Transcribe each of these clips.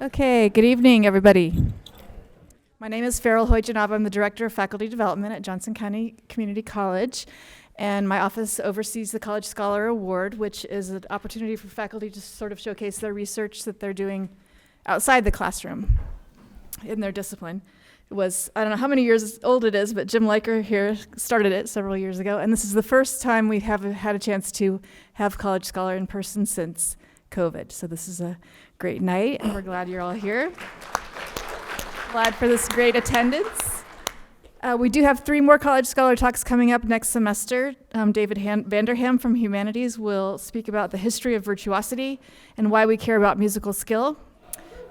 Okay, good evening, everybody. My name is Farrell Hoyjanov. I'm the Director of Faculty Development at Johnson County Community College, and my office oversees the College Scholar Award, which is an opportunity for faculty to sort of showcase their research that they're doing outside the classroom in their discipline. It was, I don't know how many years old it is, but Jim Liker here started it several years ago, and this is the first time we have had a chance to have College Scholar in person since COVID. So this is a great night, and we're glad you're all here. Glad for this great attendance. We do have 3 more College Scholar talks coming up next semester. David Vanderham from Humanities will speak about the history of virtuosity and why we care about musical skill.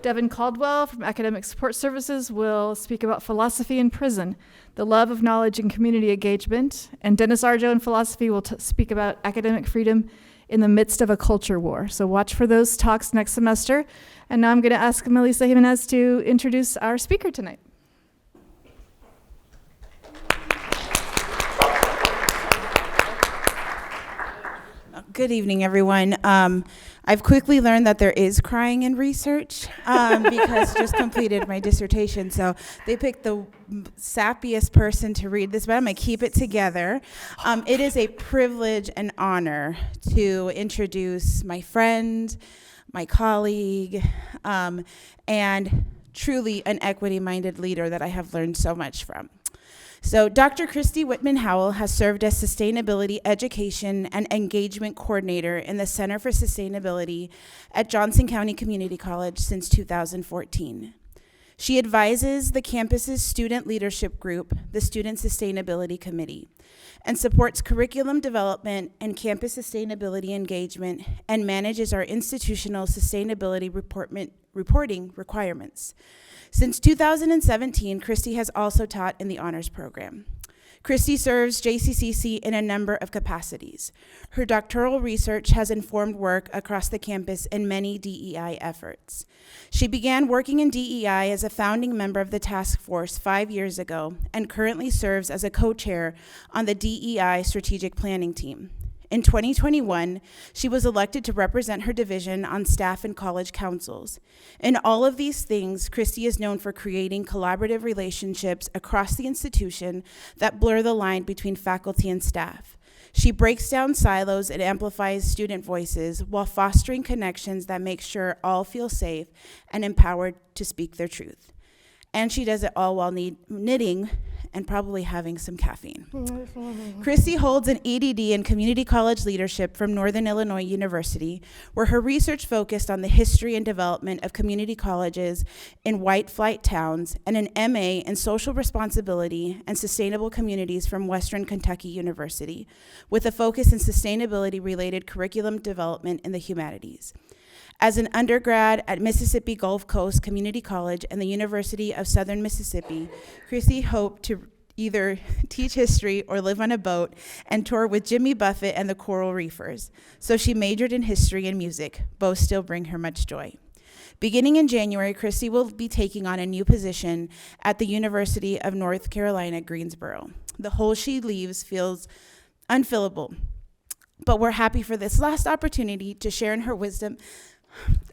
Devin Caldwell from Academic Support Services will speak about philosophy in prison, the love of knowledge and community engagement. And Dennis Arjo in philosophy will speak about academic freedom in the midst of a culture war. So watch for those talks next semester. And now I'm going to ask Melissa Jimenez to introduce our speaker tonight. Good evening, everyone. I've quickly learned that there is crying in research because just completed my dissertation. So they picked the sappiest person to read this, but I'm going to keep it together. It is a privilege and honor to introduce my friend, my colleague, and truly an equity-minded leader that I have learned so much from. So Dr. Christy Whitman Howell has served as Sustainability Education and Engagement Coordinator in the Center for Sustainability at Johnson County Community College since 2014. She advises the campus's student leadership group, the Student Sustainability Committee, and supports curriculum development and campus sustainability engagement and manages our institutional sustainability reporting requirements. Since 2017, Christy has also taught in the honors program. Christy serves JCCC in a number of capacities. Her doctoral research has informed work across the campus in many DEI efforts. She began working in DEI as a founding member of the task force 5 years ago and currently serves as a co-chair on the DEI strategic planning team. In 2021, she was elected to represent her division on staff and college councils. In all of these things, Christy is known for creating collaborative relationships across the institution that blur the line between faculty and staff. She breaks down silos and amplifies student voices while fostering connections that make sure all feel safe and empowered to speak their truth. And she does it all while knitting and probably having some caffeine. Christy holds an EDD in Community College Leadership from Northern Illinois University, where her research focused on the history and development of community colleges in white flight towns, and an MA in Social Responsibility and Sustainable Communities from Western Kentucky University, with a focus in sustainability-related curriculum development in the humanities. As an undergrad at Mississippi Gulf Coast Community College and the University of Southern Mississippi, Christy hoped to either teach history or live on a boat and tour with Jimmy Buffett and the Coral Reefers. So she majored in history and music. Both still bring her much joy. Beginning in January, Christy will be taking on a new position at the University of North Carolina, Greensboro. The hole she leaves feels unfillable, but we're happy for this last opportunity to share in her wisdom.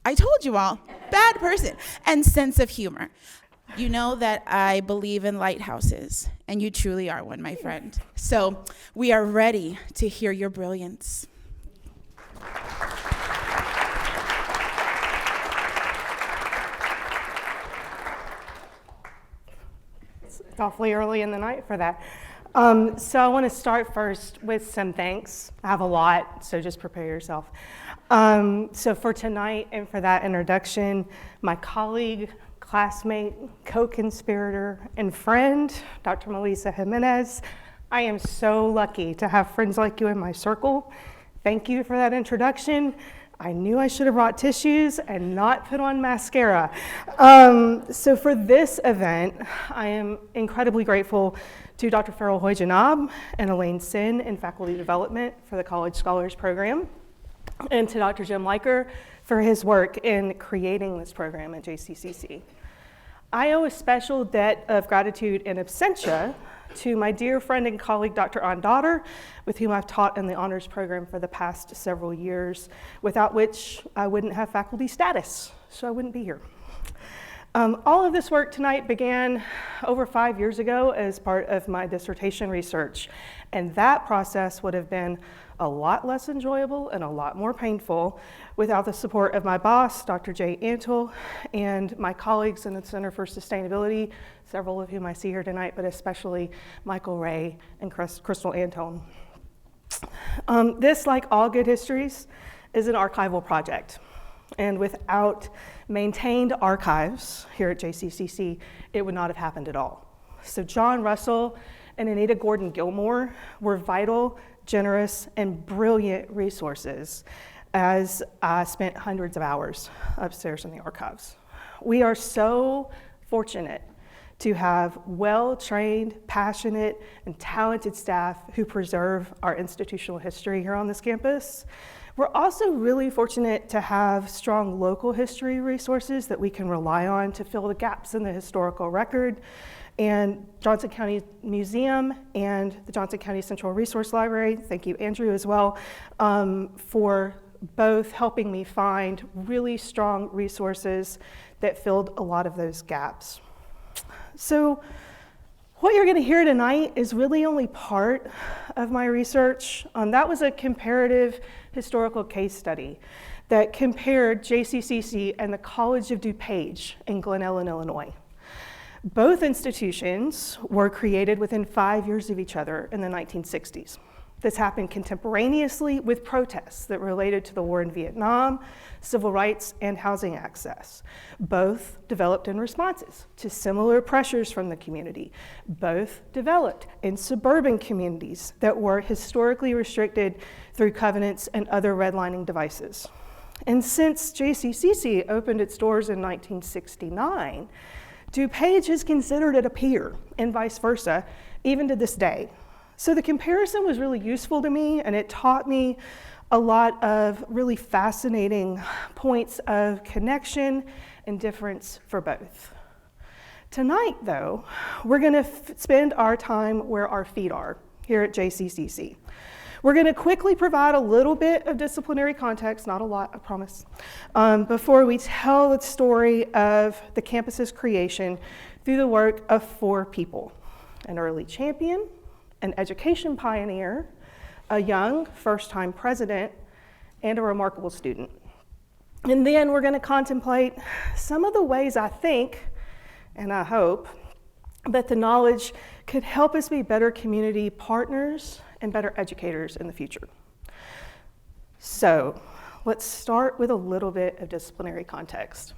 I told you all, bad person, and sense of humor. You know that I believe in lighthouses, and you truly are one, my friend. So we are ready to hear your brilliance. It's awfully early in the night for that. So I want to start first with some thanks. I have a lot, so just prepare yourself. So for tonight and for that introduction, my colleague, classmate, co-conspirator, and friend, Dr. Melissa Jimenez, I am so lucky to have friends like you in my circle. Thank you for that introduction. I knew I should have brought tissues and not put on mascara. So for this event, I am incredibly grateful to Dr. Farrell Hoyjanov and Elaine Sin in Faculty Development for the College Scholars Program, and to Dr. Jim Liker for his work in creating this program at JCCC. I owe a special debt of gratitude in absentia to my dear friend and colleague, Dr. Ann Dotter, with whom I've taught in the honors program for the past several years, without which I wouldn't have faculty status, so I wouldn't be here. All of this work tonight began over 5 years ago as part of my dissertation research, and that process would have been a lot less enjoyable and a lot more painful without the support of my boss, Dr. Jay Antle, and my colleagues in the Center for Sustainability, several of whom I see here tonight, but especially Michael Ray and Crystal Antone. This, like all good histories, is an archival project. And without maintained archives here at JCCC, it would not have happened at all. So John Russell and Anita Gordon Gilmore were vital, generous, and brilliant resources as I spent hundreds of hours upstairs in the archives. We are so fortunate to have well-trained, passionate, and talented staff who preserve our institutional history here on this campus. We're also really fortunate to have strong local history resources that we can rely on to fill the gaps in the historical record. And Johnson County Museum and the Johnson County Central Resource Library, thank you, Andrew, as well, for both helping me find really strong resources that filled a lot of those gaps. So what you're going to hear tonight is really only part of my research. That was a comparative historical case study that compared JCCC and the College of DuPage in Glen Ellen, Illinois. Both institutions were created within 5 years of each other in the 1960s. This happened contemporaneously with protests that related to the war in Vietnam, civil rights, and housing access. Both developed in responses to similar pressures from the community. Both developed in suburban communities that were historically restricted through covenants and other redlining devices. And since JCCC opened its doors in 1969, DuPage is considered it a peer, and vice versa, even to this day. So the comparison was really useful to me, and it taught me a lot of really fascinating points of connection and difference for both. Tonight, though, we're going to spend our time where our feet are here at JCCC. We're going to quickly provide a little bit of disciplinary context, not a lot, I promise, before we tell the story of the campus's creation through the work of 4 people: an early champion, an education pioneer, a young first-time president, and a remarkable student. And then we're going to contemplate some of the ways I think, and I hope, that the knowledge could help us be better community partners and better educators in the future. So let's start with a little bit of disciplinary context.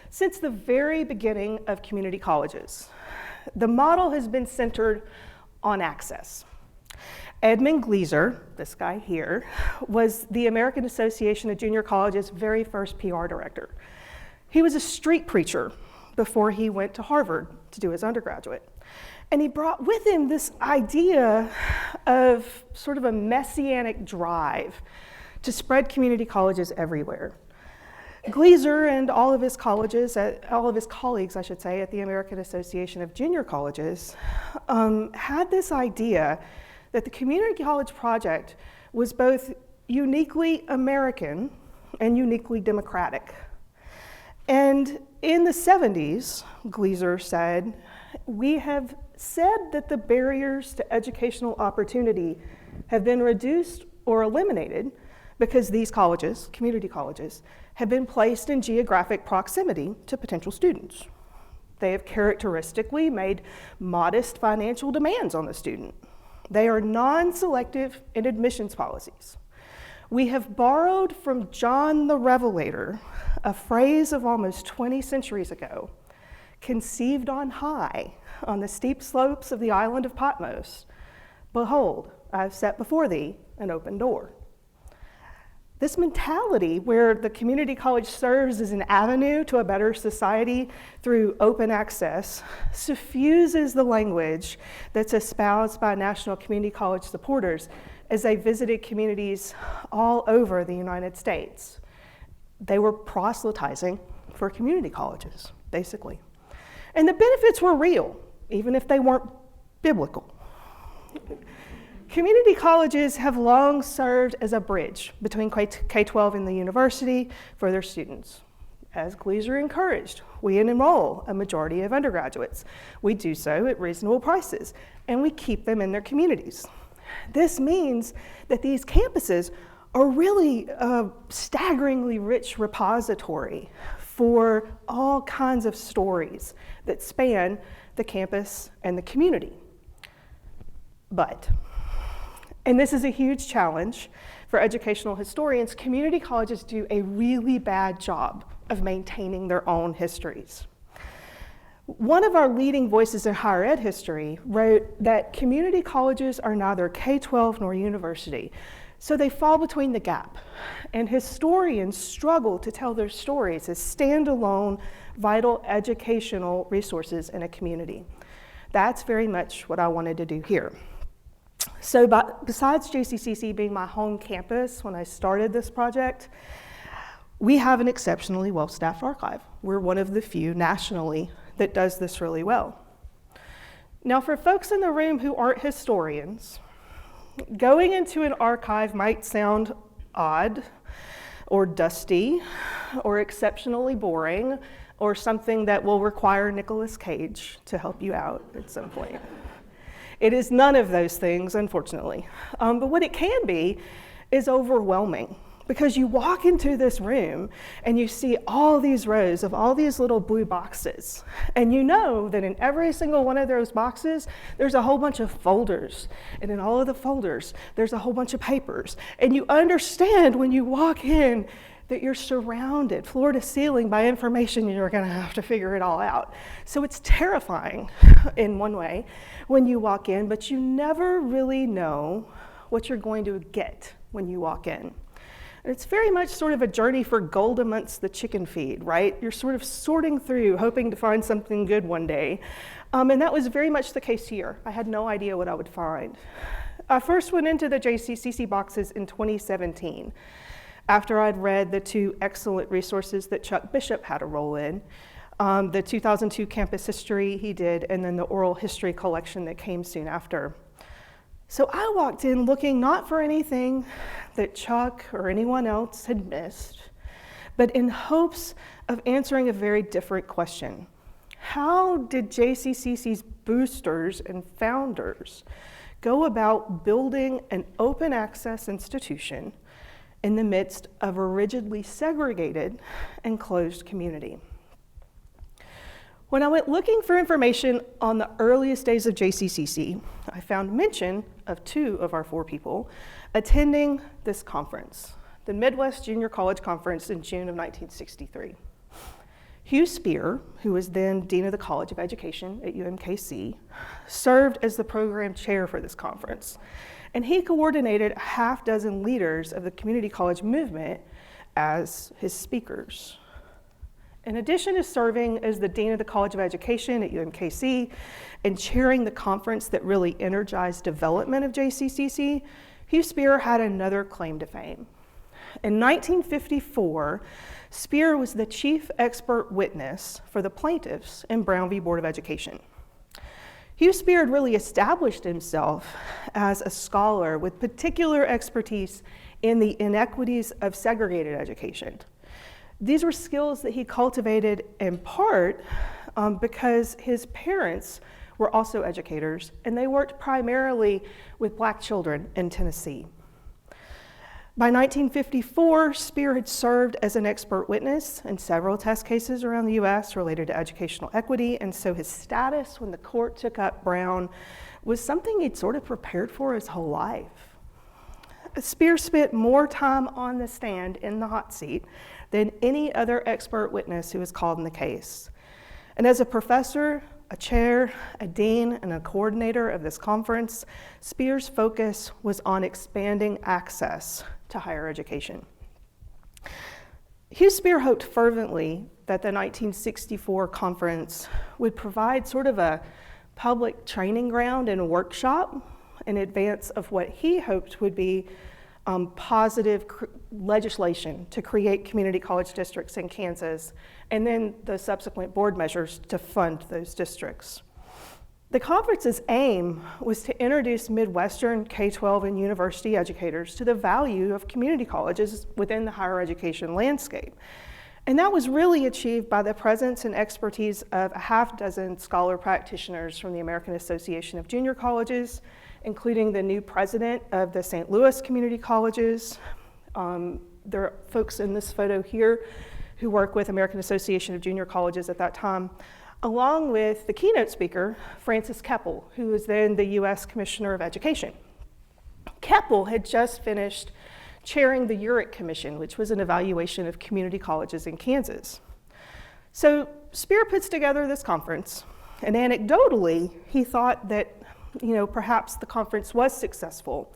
Since the very beginning of community colleges, the model has been centered on access. Edmund Gleiser, this guy here, was the American Association of Junior Colleges' very first PR director. He was a street preacher before he went to Harvard to do his undergraduate. And he brought with him this idea of sort of a messianic drive to spread community colleges everywhere. Gleiser and all of his colleagues, I should say, at the American Association of Junior Colleges, had this idea that the community college project was both uniquely American and uniquely democratic. And in the 70s, Gleiser said, "We have said that the barriers to educational opportunity have been reduced or eliminated because these colleges, community colleges, have been placed in geographic proximity to potential students. They have characteristically made modest financial demands on the student. They are non-selective in admissions policies. We have borrowed from John the Revelator, a phrase of almost 20 centuries ago, conceived on high on the steep slopes of the island of Patmos. Behold, I have set before thee an open door." This mentality, where the community college serves as an avenue to a better society through open access, suffuses the language that's espoused by National Community College supporters as they visited communities all over the United States. They were proselytizing for community colleges, basically. And the benefits were real, even if they weren't biblical. Community colleges have long served as a bridge between K-12 and the university for their students. As Gleaser encouraged, we enroll a majority of undergraduates. We do so at reasonable prices, and we keep them in their communities. This means that these campuses are really a staggeringly rich repository for all kinds of stories that span the campus and the community. But, and this is a huge challenge for educational historians, community colleges do a really bad job of maintaining their own histories. One of our leading voices in higher ed history wrote that community colleges are neither K-12 nor university, so they fall between the gap. And historians struggle to tell their stories as standalone, vital educational resources in a community. That's very much what I wanted to do here. So besides JCCC being my home campus when I started this project, we have an exceptionally well-staffed archive. We're one of the few nationally that does this really well. Now, for folks in the room who aren't historians, going into an archive might sound odd or dusty or exceptionally boring or something that will require Nicolas Cage to help you out at some point. It is none of those things, unfortunately. But what it can be is overwhelming, because you walk into this room and you see all these rows of all these little blue boxes. And you know that in every single one of those boxes, there's a whole bunch of folders. And in all of the folders, there's a whole bunch of papers. And you understand when you walk in that you're surrounded floor to ceiling by information and you're gonna have to figure it all out. So it's terrifying in one way when you walk in, but you never really know what you're going to get when you walk in. And it's very much sort of a journey for gold amongst the chicken feed, right? You're sort of sorting through, hoping to find something good one day. And that was very much the case here. I had no idea what I would find. I first went into the JCCC boxes in 2017. After I'd read the two excellent resources that Chuck Bishop had a role in, the 2002 campus history he did, and then the oral history collection that came soon after. So I walked in looking not for anything that Chuck or anyone else had missed, but in hopes of answering a very different question. How did JCCC's boosters and founders go about building an open access institution in the midst of a rigidly segregated and closed community? When I went looking for information on the earliest days of JCCC, I found mention of two of our four people attending this conference, the Midwest Junior College Conference in June of 1963. Hugh Spear, who was then Dean of the College of Education at UMKC, served as the program chair for this conference. And he coordinated a half dozen leaders of the community college movement as his speakers. In addition to serving as the Dean of the College of Education at UMKC and chairing the conference that really energized development of JCCC, Hugh Spear had another claim to fame. In 1954, Spear was the chief expert witness for the plaintiffs in Brown v. Board of Education. Hugh Spear had really established himself as a scholar with particular expertise in the inequities of segregated education. These were skills that he cultivated in part because his parents were also educators, and they worked primarily with Black children in Tennessee. By 1954, Spear had served as an expert witness in several test cases around the US related to educational equity, and so his status when the court took up Brown was something he'd sort of prepared for his whole life. Spear spent more time on the stand in the hot seat than any other expert witness who was called in the case. And as a professor, a chair, a dean, and a coordinator of this conference, Spear's focus was on expanding access to higher education. Hugh Spear hoped fervently that the 1964 conference would provide sort of a public training ground and a workshop in advance of what he hoped would be positive legislation to create community college districts in Kansas, and then the subsequent board measures to fund those districts. The conference's aim was to introduce Midwestern K-12 and university educators to the value of community colleges within the higher education landscape. And that was really achieved by the presence and expertise of a half dozen scholar practitioners from the American Association of Junior Colleges, including the new president of the St. Louis Community Colleges. There are folks in this photo here who work with American Association of Junior Colleges at that time, along with the keynote speaker, Francis Keppel, who was then the US Commissioner of Education. Keppel had just finished chairing the URIC Commission, which was an evaluation of community colleges in Kansas. So Spear puts together this conference, and anecdotally, he thought that, perhaps the conference was successful.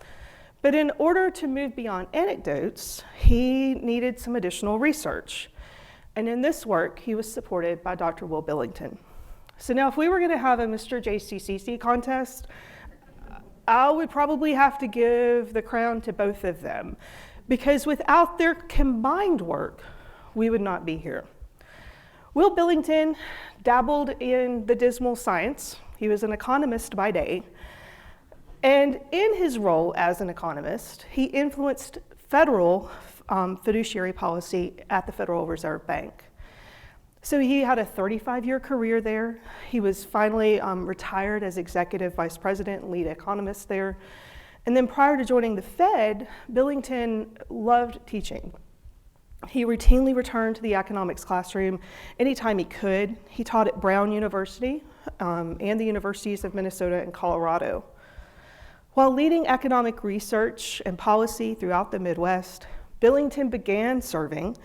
But in order to move beyond anecdotes, he needed some additional research. And in this work, he was supported by Dr. Will Billington. So now if we were gonna have a Mr. JCCC contest, I would probably have to give the crown to both of them, because without their combined work, we would not be here. Will Billington dabbled in the dismal science. He was an economist by day. And in his role as an economist, he influenced federal fiduciary policy at the Federal Reserve Bank. So he had a 35-year career there. He was finally retired as executive vice president and lead economist there. And then prior to joining the Fed, Billington loved teaching. He routinely returned to the economics classroom anytime he could. He taught at Brown University and the universities of Minnesota and Colorado. While leading economic research and policy throughout the Midwest, Billington began serving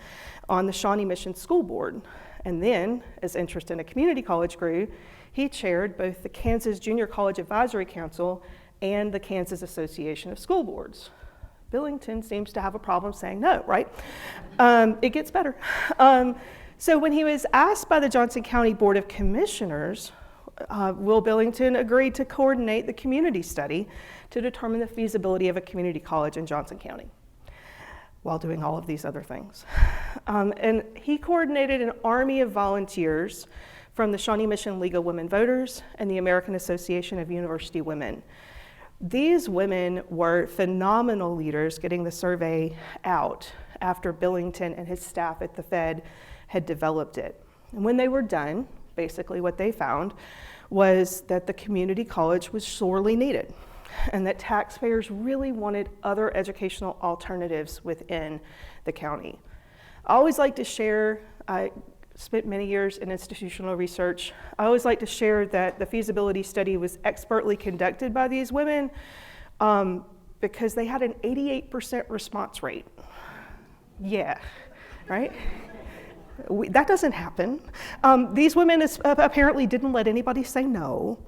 on the Shawnee Mission School Board. And then, as interest in a community college grew, he chaired both the Kansas Junior College Advisory Council and the Kansas Association of School Boards. Billington seems to have a problem saying no, right? It gets better. So when he was asked by the Johnson County Board of Commissioners, Will Billington agreed to coordinate the community study to determine the feasibility of a community college in Johnson County, while doing all of these other things. And he coordinated an army of volunteers from the Shawnee Mission League of Women Voters and the American Association of University Women. These women were phenomenal leaders getting the survey out after Billington and his staff at the Fed had developed it. And when they were done, basically what they found was that the community college was sorely needed, and that taxpayers really wanted other educational alternatives within the county. I always like to share, I spent many years in institutional research. I always like to share that the feasibility study was expertly conducted by these women because they had an 88% response rate. Yeah, right? That doesn't happen. These women apparently didn't let anybody say no,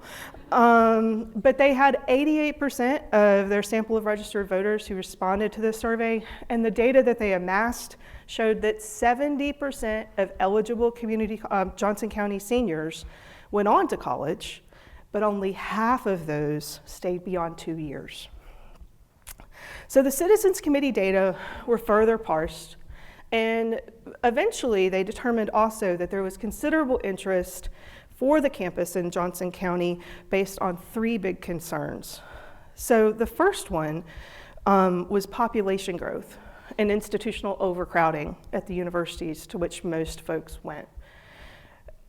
but they had 88% of their sample of registered voters who responded to the survey, and the data that they amassed showed that 70% of eligible Johnson County seniors went on to college, but only half of those stayed beyond 2 years. So the Citizens Committee data were further parsed, and eventually they determined also that there was considerable interest for the campus in Johnson County based on 3 big concerns. So the first one was population growth and institutional overcrowding at the universities to which most folks went.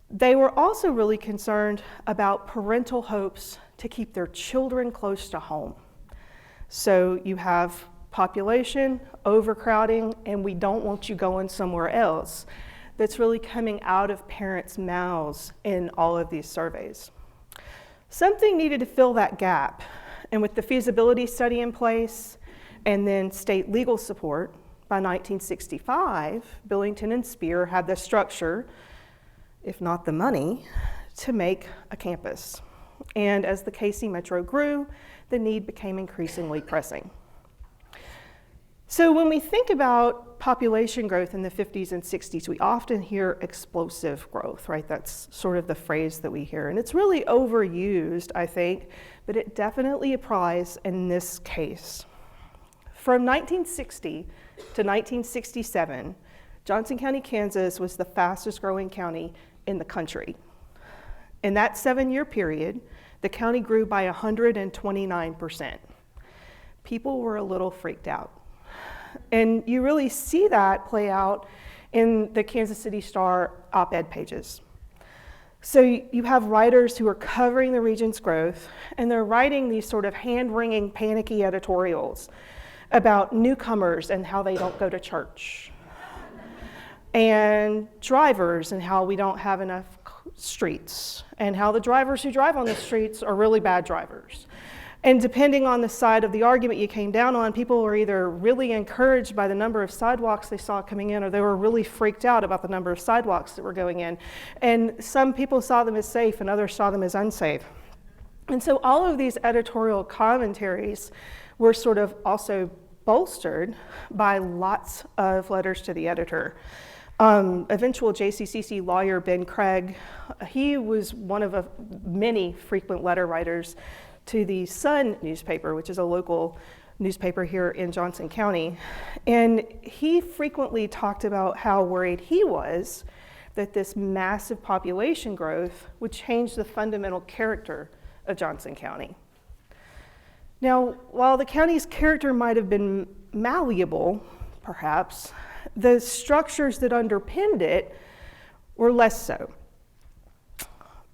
They were also really concerned about parental hopes to keep their children close to home. So you have population, overcrowding, and we don't want you going somewhere else. That's really coming out of parents' mouths in all of these surveys. Something needed to fill that gap, and with the feasibility study in place and then state legal support, by 1965, Billington and Spear had the structure, if not the money, to make a campus. And as the KC Metro grew, the need became increasingly pressing. So when we think about population growth in the 50s and 60s, we often hear explosive growth, right? That's sort of the phrase that we hear. And it's really overused, I think, but it definitely applies in this case. From 1960 to 1967, Johnson County, Kansas was the fastest growing county in the country. In that 7-year period, the county grew by 129%. People were a little freaked out. And you really see that play out in the Kansas City Star op-ed pages. So you have writers who are covering the region's growth, and they're writing these sort of hand-wringing, panicky editorials about newcomers and how they don't go to church, and drivers and how we don't have enough streets, and how the drivers who drive on the streets are really bad drivers. And depending on the side of the argument you came down on, people were either really encouraged by the number of sidewalks they saw coming in, or they were really freaked out about the number of sidewalks that were going in. And some people saw them as safe and others saw them as unsafe. And so all of these editorial commentaries were sort of also bolstered by lots of letters to the editor. Eventual JCCC lawyer Ben Craig, he was one of many frequent letter writers to the Sun newspaper, which is a local newspaper here in Johnson County. And he frequently talked about how worried he was that this massive population growth would change the fundamental character of Johnson County. Now, while the county's character might have been malleable, perhaps, the structures that underpinned it were less so.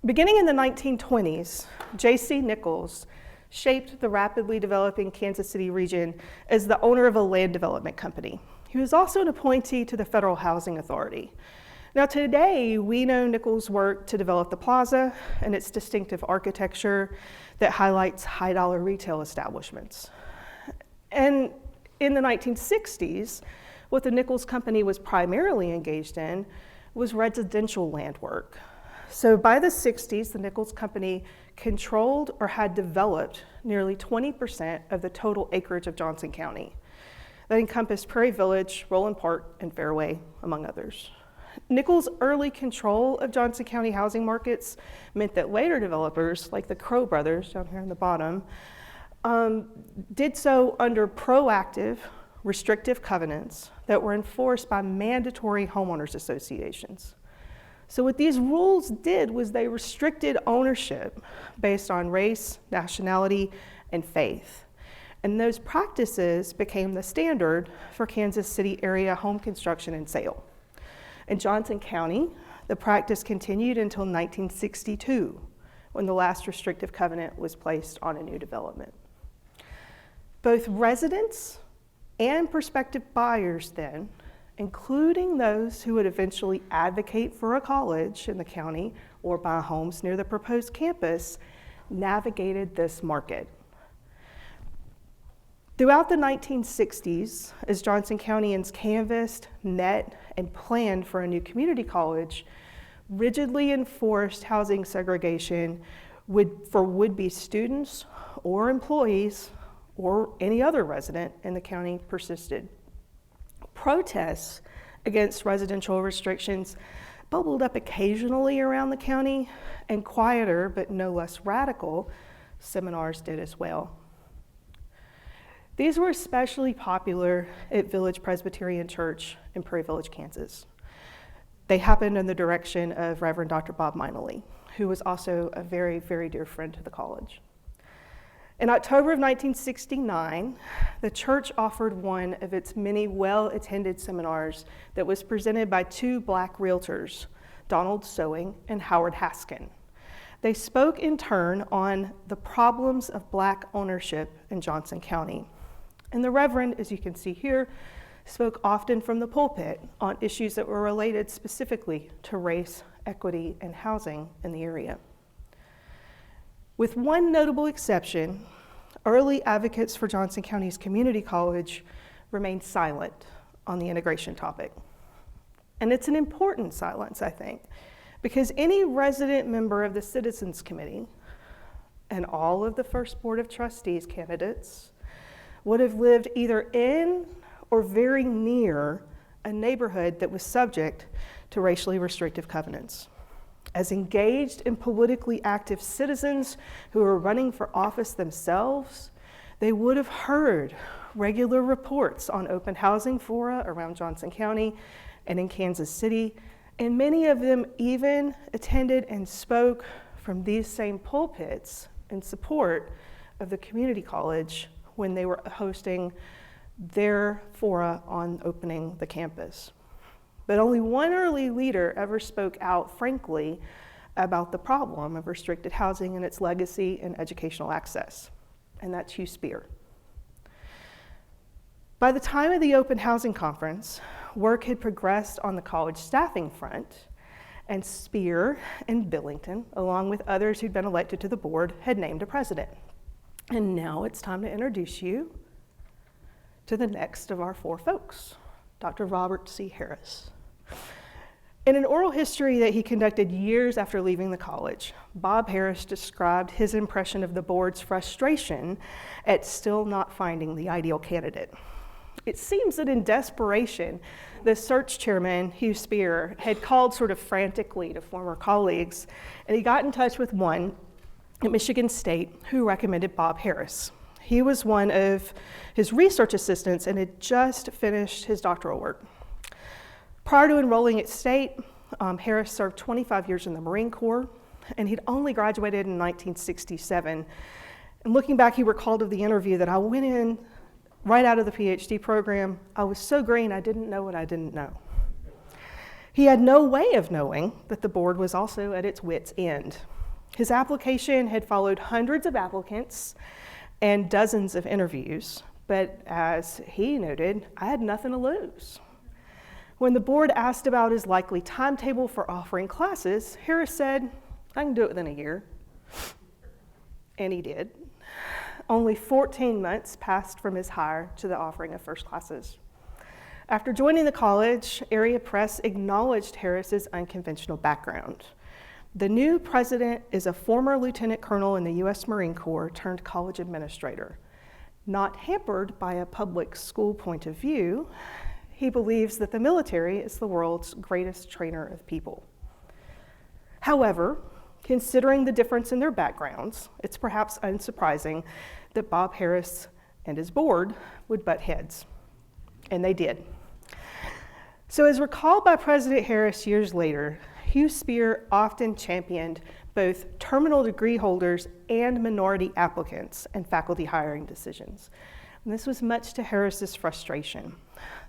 Beginning in the 1920s, J.C. Nichols shaped the rapidly developing Kansas City region as the owner of a land development company. He was also an appointee to the Federal Housing Authority. Now today, we know Nichols worked to develop the plaza and its distinctive architecture that highlights high-dollar retail establishments. And in the 1960s, what the Nichols Company was primarily engaged in was residential land work. So by the 60s, the Nichols Company controlled or had developed nearly 20% of the total acreage of Johnson County. That encompassed Prairie Village, Roland Park, and Fairway, among others. Nichols' early control of Johnson County housing markets meant that later developers, like the Crow brothers down here on the bottom, did so under proactive, restrictive covenants that were enforced by mandatory homeowners associations. So what these rules did was they restricted ownership based on race, nationality, and faith. And those practices became the standard for Kansas City area home construction and sale. In Johnson County, the practice continued until 1962, when the last restrictive covenant was placed on a new development. Both residents and prospective buyers then, including those who would eventually advocate for a college in the county or buy homes near the proposed campus, navigated this market. Throughout the 1960s, as Johnson Countyans canvassed, met, and planned for a new community college, rigidly enforced housing segregation for would-be students or employees or any other resident in the county persisted. Protests against residential restrictions bubbled up occasionally around the county, and quieter but no less radical seminars did as well. These were especially popular at Village Presbyterian Church in Prairie Village, Kansas. They happened in the direction of Reverend Dr. Bob Mineley, who was also a very, very dear friend to the college. In October of 1969, the church offered one of its many well-attended seminars that was presented by two Black realtors, Donald Sowing and Howard Haskin. They spoke in turn on the problems of Black ownership in Johnson County. And the Reverend, as you can see here, spoke often from the pulpit on issues that were related specifically to race, equity, and housing in the area. With one notable exception, early advocates for Johnson County's community college remained silent on the integration topic. And it's an important silence, I think, because any resident member of the Citizens Committee and all of the first Board of Trustees candidates would have lived either in or very near a neighborhood that was subject to racially restrictive covenants. As engaged and politically active citizens who were running for office themselves, they would have heard regular reports on open housing fora around Johnson County and in Kansas City, and many of them even attended and spoke from these same pulpits in support of the community college when they were hosting their fora on opening the campus. but only one early leader ever spoke out frankly about the problem of restricted housing and its legacy in educational access, and that's Hugh Spear. By the time of the Open Housing Conference, work had progressed on the college staffing front, and Spear and Billington, along with others who'd been elected to the board, had named a president. And now it's time to introduce you to the next of our four folks, Dr. Robert C. Harris. In an oral history that he conducted years after leaving the college, Bob Harris described his impression of the board's frustration at still not finding the ideal candidate. It seems that in desperation, the search chairman, Hugh Spear, had called sort of frantically to former colleagues, and he got in touch with one at Michigan State who recommended Bob Harris. He was one of his research assistants and had just finished his doctoral work. Prior to enrolling at State, Harris served 25 years in the Marine Corps, and he'd only graduated in 1967. And looking back, he recalled of the interview that I went in right out of the PhD program. I was so green, I didn't know what I didn't know. He had no way of knowing that the board was also at its wit's end. His application had followed hundreds of applicants and dozens of interviews, but as he noted, I had nothing to lose. When the board asked about his likely timetable for offering classes, Harris said, I can do it within a year. And he did. Only 14 months passed from his hire to the offering of first classes. After joining the college, Area Press acknowledged Harris's unconventional background. The new president is a former lieutenant colonel in the U.S. Marine Corps turned college administrator. Not hampered by a public school point of view, he believes that the military is the world's greatest trainer of people. However, considering the difference in their backgrounds, it's perhaps unsurprising that Bob Harris and his board would butt heads, and they did. So as recalled by President Harris years later, Hugh Spear often championed both terminal degree holders and minority applicants in faculty hiring decisions. And this was much to Harris's frustration.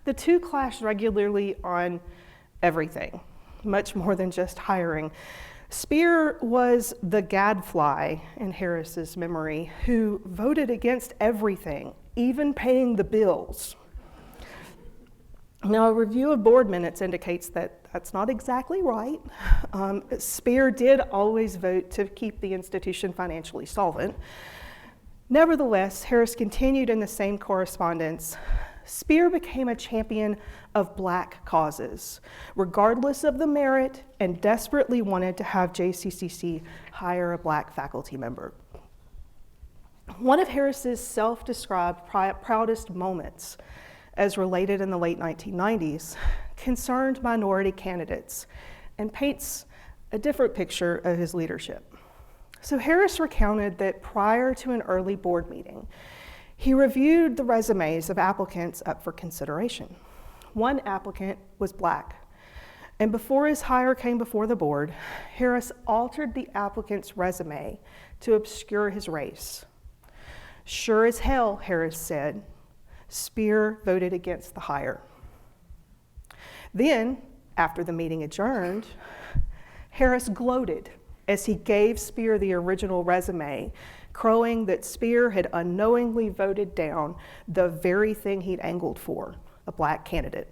The two clashed regularly on everything, much more than just hiring. Spear was the gadfly in Harris's memory who voted against everything, even paying the bills. Now, a review of board minutes indicates that that's not exactly right. Spear did always vote to keep the institution financially solvent. Nevertheless, Harris continued in the same correspondence. Spear became a champion of Black causes, regardless of the merit, and desperately wanted to have JCCC hire a Black faculty member. One of Harris's self-described proudest moments, as related in the late 1990s, concerned minority candidates and paints a different picture of his leadership. So Harris recounted that prior to an early board meeting, he reviewed the resumes of applicants up for consideration. One applicant was Black, and before his hire came before the board, Harris altered the applicant's resume to obscure his race. Sure as hell, Harris said, Spear voted against the hire. Then, after the meeting adjourned, Harris gloated as he gave Spear the original resume, crowing that Spear had unknowingly voted down the very thing he'd angled for, a Black candidate.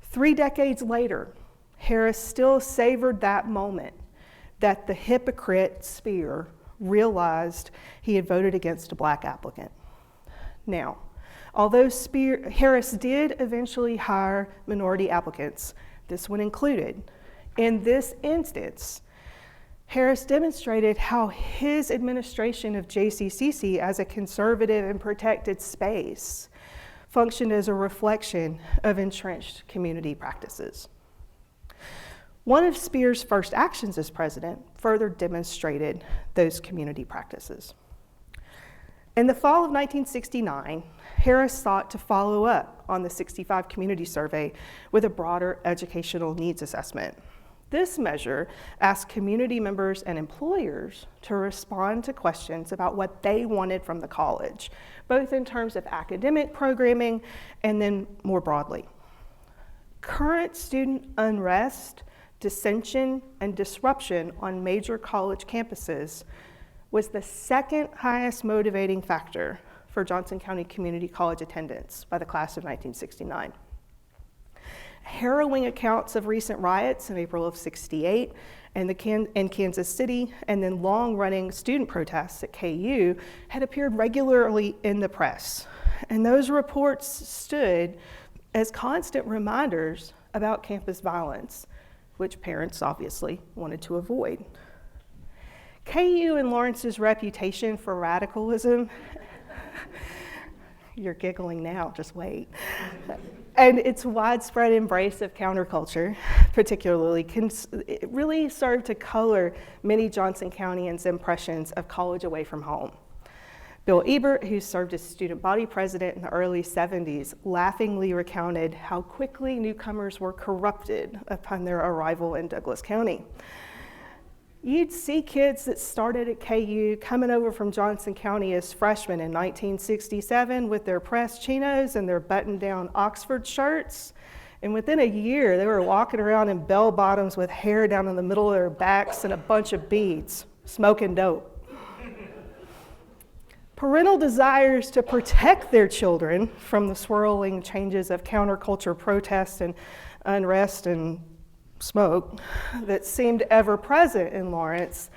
3 decades later, Harris still savored that moment that the hypocrite Spear realized he had voted against a Black applicant. Now, although Harris did eventually hire minority applicants, this one included, in this instance, Harris demonstrated how his administration of JCCC as a conservative and protected space functioned as a reflection of entrenched community practices. One of Spear's first actions as president further demonstrated those community practices. In the fall of 1969, Harris sought to follow up on the 65 community survey with a broader educational needs assessment. This measure asked community members and employers to respond to questions about what they wanted from the college, both in terms of academic programming and then more broadly. Current student unrest, dissension, and disruption on major college campuses was the second highest motivating factor for Johnson County Community College attendance by the class of 1969. Harrowing accounts of recent riots in April of '68 in Kansas City, and then long-running student protests at KU had appeared regularly in the press. And those reports stood as constant reminders about campus violence, which parents obviously wanted to avoid. KU and Lawrence's reputation for radicalism, you're giggling now, just wait, and its widespread embrace of counterculture, particularly, it really served to color many Johnson Countyans' impressions of college away from home. Bill Ebert, who served as student body president in the early '70s, laughingly recounted how quickly newcomers were corrupted upon their arrival in Douglas County. You'd see kids that started at KU coming over from Johnson County as freshmen in 1967 with their pressed chinos and their button-down Oxford shirts. And within a year, they were walking around in bell bottoms with hair down in the middle of their backs and a bunch of beads, smoking dope. Parental desires to protect their children from the swirling changes of counterculture protests and unrest and smoke that seemed ever present in Lawrence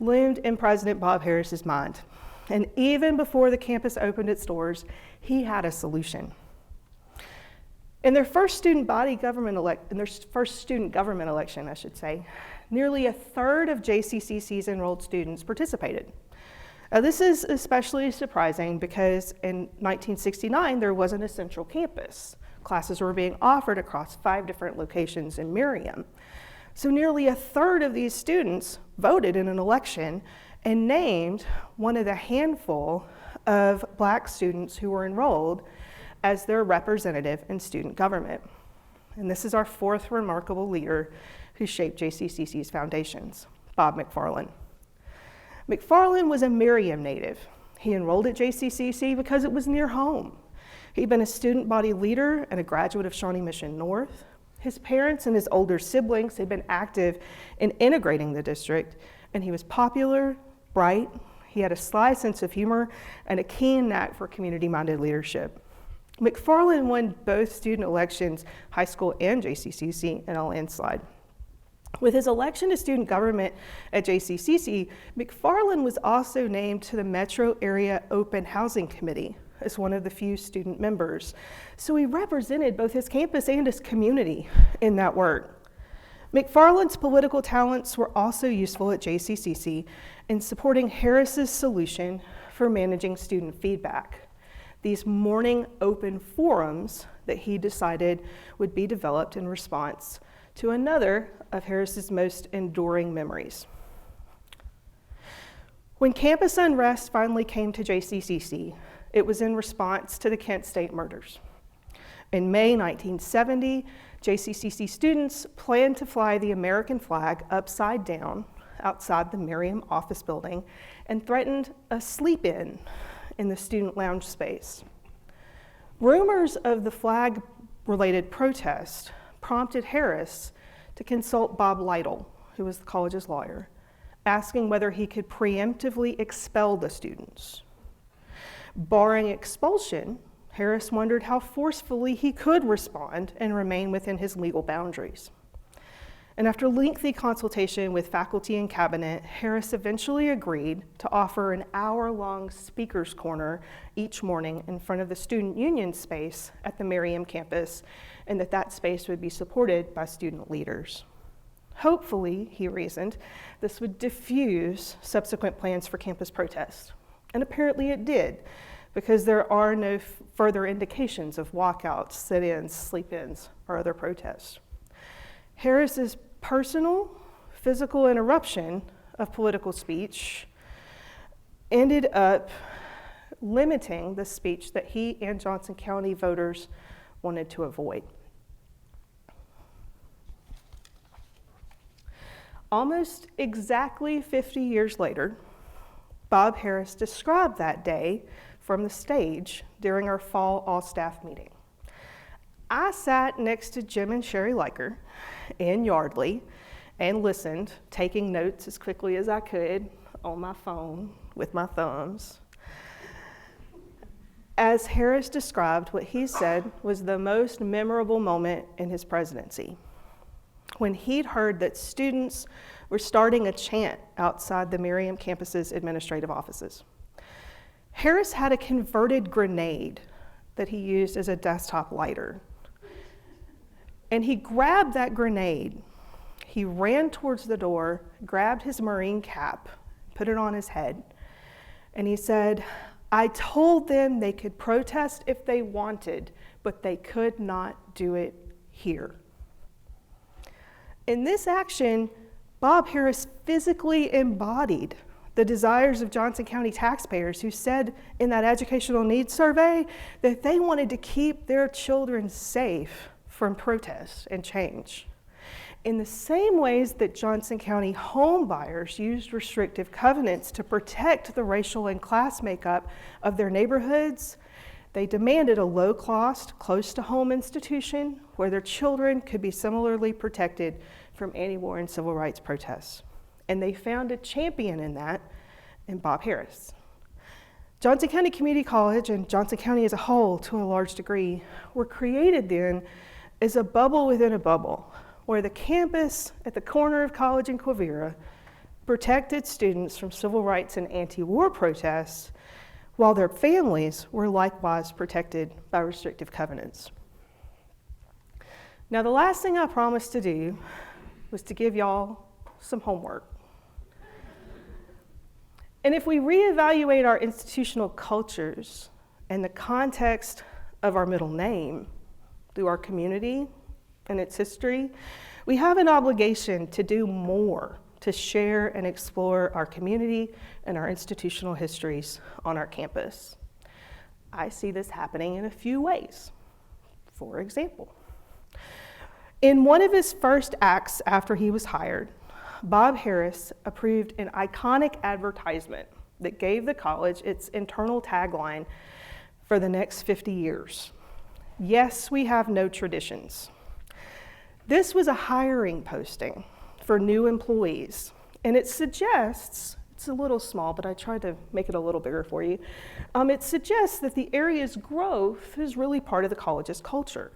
loomed in President Bob Harris's mind. And even before the campus opened its doors, he had a solution. In their first student government election, nearly a third of JCCC's enrolled students participated. This is especially surprising because in 1969, there wasn't a central campus. Classes were being offered across 5 different locations in Merriam. So nearly a third of these students voted in an election and named one of the handful of Black students who were enrolled as their representative in student government. And this is our 4th remarkable leader who shaped JCCC's foundations, Bob McFarland. McFarland was a Merriam native. He enrolled at JCCC because it was near home. He'd been a student body leader and a graduate of Shawnee Mission North. His parents and his older siblings had been active in integrating the district, and he was popular, bright, he had a sly sense of humor, and a keen knack for community-minded leadership. McFarland won both student elections, high school and JCCC, in a landslide. With his election to student government at JCCC, McFarland was also named to the Metro Area Open Housing Committee as one of the few student members. So he represented both his campus and his community in that work. McFarland's political talents were also useful at JCCC in supporting Harris's solution for managing student feedback. These morning open forums that he decided would be developed in response to another of Harris's most enduring memories. When campus unrest finally came to JCCC, it was in response to the Kent State murders. In May 1970, JCCC students planned to fly the American flag upside down outside the Merriam office building and threatened a sleep-in in the student lounge space. Rumors of the flag-related protest prompted Harris to consult Bob Lytle, who was the college's lawyer, asking whether he could preemptively expel the students. Barring expulsion, Harris wondered how forcefully he could respond and remain within his legal boundaries. And after lengthy consultation with faculty and cabinet, Harris eventually agreed to offer an hour-long speaker's corner each morning in front of the student union space at the Merriam campus, and that space would be supported by student leaders. Hopefully, he reasoned, this would diffuse subsequent plans for campus protests. And apparently it did, because there are no further indications of walkouts, sit-ins, sleep-ins, or other protests. Harris's personal, physical interruption of political speech ended up limiting the speech that he and Johnson County voters wanted to avoid. Almost exactly 50 years later, Bob Harris described that day from the stage during our fall all-staff meeting. I sat next to Jim and Sherry Leiker in Yardley and listened, taking notes as quickly as I could on my phone with my thumbs. As Harris described, what he said was the most memorable moment in his presidency, when he'd heard that students were starting a chant outside the Miriam campus's administrative offices. Harris had a converted grenade that he used as a desktop lighter. And he grabbed that grenade, he ran towards the door, grabbed his Marine cap, put it on his head, and he said, "I told them they could protest if they wanted, but they could not do it here." In this action, Bob Harris physically embodied the desires of Johnson County taxpayers who said in that educational needs survey that they wanted to keep their children safe from protest and change. In the same ways that Johnson County home buyers used restrictive covenants to protect the racial and class makeup of their neighborhoods, they demanded a low-cost, close-to-home institution where their children could be similarly protected from anti-war and civil rights protests. And they found a champion in that in Bob Harris. Johnson County Community College and Johnson County as a whole, to a large degree, were created then as a bubble within a bubble, where the campus at the corner of College and Quivira protected students from civil rights and anti-war protests, while their families were likewise protected by restrictive covenants. Now, the last thing I promised to do was to give y'all some homework. And if we reevaluate our institutional cultures and the context of our middle name through our community and its history, we have an obligation to do more to share and explore our community and our institutional histories on our campus. I see this happening in a few ways. For example, in one of his first acts after he was hired, Bob Harris approved an iconic advertisement that gave the college its internal tagline for the next 50 years. "Yes, we have no traditions." This was a hiring posting for new employees, and it suggests, it's a little small, but I tried to make it a little bigger for you. It suggests that the area's growth is really part of the college's culture.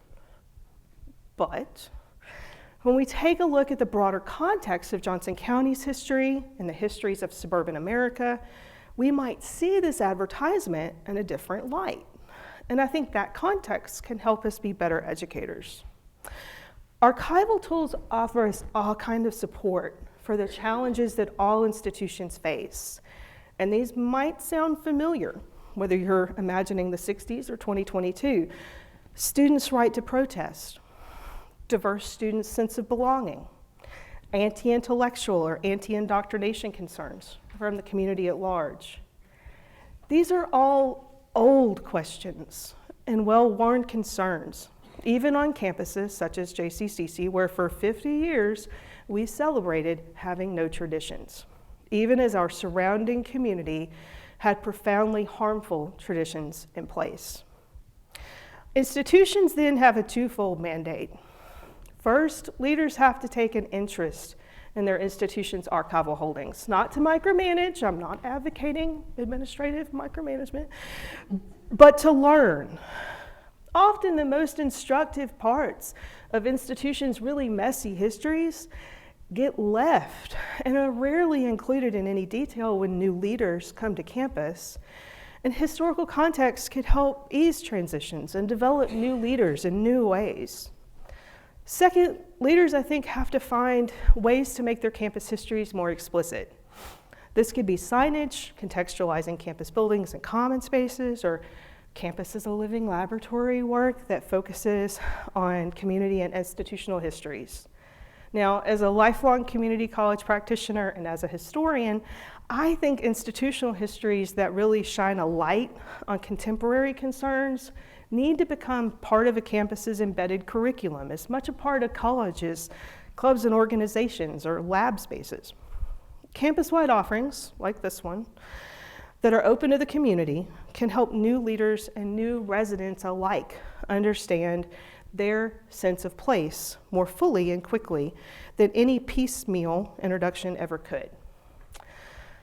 But when we take a look at the broader context of Johnson County's history and the histories of suburban America, we might see this advertisement in a different light. And I think that context can help us be better educators. Archival tools offer us all kinds of support for the challenges that all institutions face. And these might sound familiar, whether you're imagining the 60s or 2022. Students' right to protest, diverse students' sense of belonging, anti-intellectual or anti-indoctrination concerns from the community at large. These are all old questions and well-worn concerns, even on campuses such as JCCC, where for 50 years we celebrated having no traditions, even as our surrounding community had profoundly harmful traditions in place. Institutions then have a twofold mandate. First, leaders have to take an interest in their institution's archival holdings, not to micromanage, I'm not advocating administrative micromanagement, but to learn. Often the most instructive parts of institutions' really messy histories get left and are rarely included in any detail when new leaders come to campus. And historical context could help ease transitions and develop new leaders in new ways. Second, leaders, I think, have to find ways to make their campus histories more explicit. This could be signage, contextualizing campus buildings and common spaces, or campus as a living laboratory work that focuses on community and institutional histories. Now, as a lifelong community college practitioner and as a historian, I think institutional histories that really shine a light on contemporary concerns need to become part of a campus's embedded curriculum, as much a part of colleges, clubs and organizations, or lab spaces. Campus-wide offerings, like this one, that are open to the community can help new leaders and new residents alike understand their sense of place more fully and quickly than any piecemeal introduction ever could.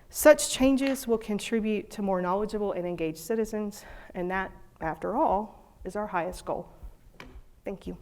Such changes will contribute to more knowledgeable and engaged citizens, and that, after all, is our highest goal. Thank you.